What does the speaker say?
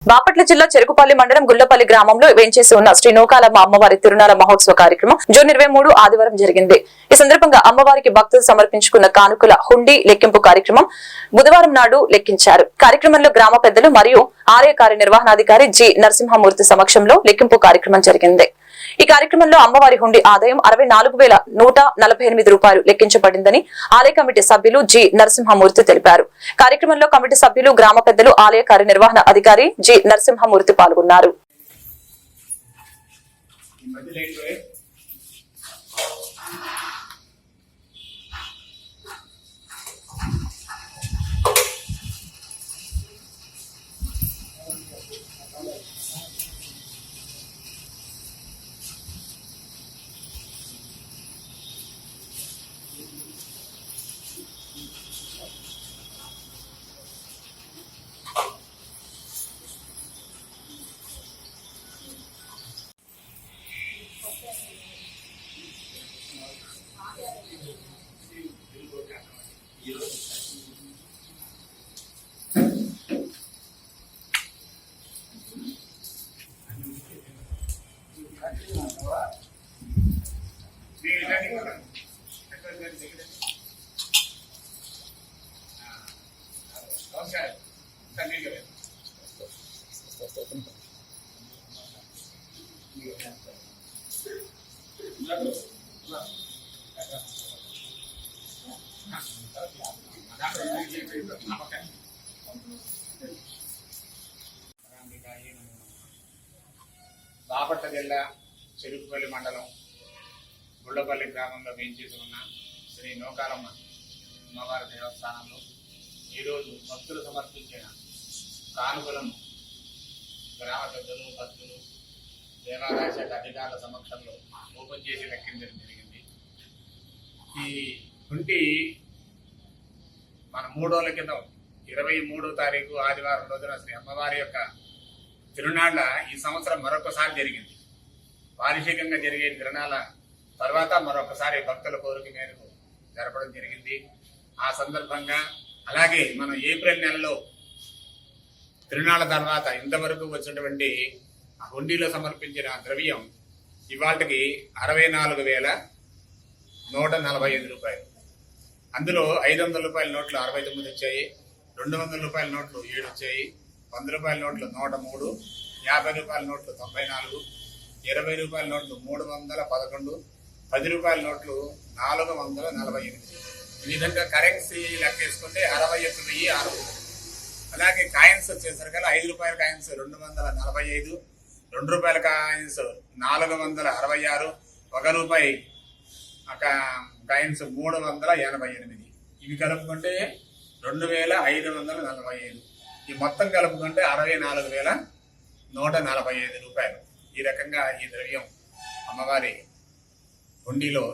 బాపట్ల జిల్లా చెరుకుపల్లి మండలం గుల్లపల్లి గ్రామంలో వేంచేసి ఉన్న శ్రీ నూకాలమ్మ అమ్మవారి తిరునాళ మహోత్సవ కార్యక్రమం జూన్ 23 ఆదివారం జరిగింది. ఈ సందర్భంగా అమ్మవారికి భక్తులు సమర్పించుకున్న కానుకల హుండీ లెక్కింపు కార్యక్రమం బుధవారం నాడు లెక్కించారు. కార్యక్రమంలో గ్రామ పెద్దలు మరియు ఆలయ కార్యనిర్వహణాధికారి జి నరసింహమూర్తి సమక్షంలో లెక్కింపు కార్యక్రమం జరిగింది. ఈ కార్యక్రమంలో అమ్మవారి హుండీ ఆదాయం 64,148 రూపాయలు లెక్కించబడిందని ఆలయ కమిటీ సభ్యులు జి నరసింహమూర్తి తెలిపారు. కార్యక్రమంలో కమిటీ సభ్యులు, గ్రామ పెద్దలు, ఆలయ కార్యనిర్వహణ అధికారి జి నరసింహమూర్తి పాల్గొన్నారు. బాపట్ల జిల్లా చెరుకుపల్లి మండలం గుళ్ళపల్లి గ్రామంలో వేంచేసి ఉన్న శ్రీ నూకాలమ్మ అమ్మవారి దేవస్థానంలో ఈరోజు భక్తులు సమర్పించిన కానుకలను గ్రామ పెద్దలు, భక్తులు, దేవాదాయ శాఖ అధికారుల సమక్షంలో ఓపెన్ చేసి లెక్కించడం జరిగింది. ఈ హుండీ మన 3 రోజుల క్రితం 23వ తారీఖు ఆదివారం రోజున శ్రీ అమ్మవారి యొక్క తిరునాళ్ళ ఈ సంవత్సరం మరొకసారి జరిగింది. వార్షికంగా జరిగే తిరునాళ్ళ తర్వాత మరొకసారి భక్తుల కోరిక మేరకు జరపడం జరిగింది. ఆ సందర్భంగా అలాగే మనం ఏప్రిల్ నెలలో తిరునాళ్ళ తర్వాత ఇంతవరకు వచ్చినటువంటి హుండీలో సమర్పించిన ద్రవ్యం ఇవాళకి 64,145 రూపాయలు. అందులో 500 రూపాయల నోట్లు 69 వచ్చాయి, 200 రూపాయల నోట్లు 7 వచ్చాయి, 100 రూపాయల నోట్లు 103, 50 రూపాయల నోట్లు 94, 20 రూపాయల నోట్లు 311, 10 రూపాయల నోట్లు 448. ఈ విధంగా కరెన్సీ లెక్కేసుకుంటే 61,600. అలాగే కాయిన్స్ వచ్చేసరికి 5 రూపాయల కాయిన్స్ 245, 2 రూపాయల కాయిన్స్ 466, 1 రూపాయి కాయిన్స్ 388. ఇవి కలుపుకుంటే 2,545. ఈ మొత్తం కలుపుకుంటే 64,145 రూపాయలు. ఈ రకంగా ఈ ద్రవ్యం అమ్మవారి హుండీలో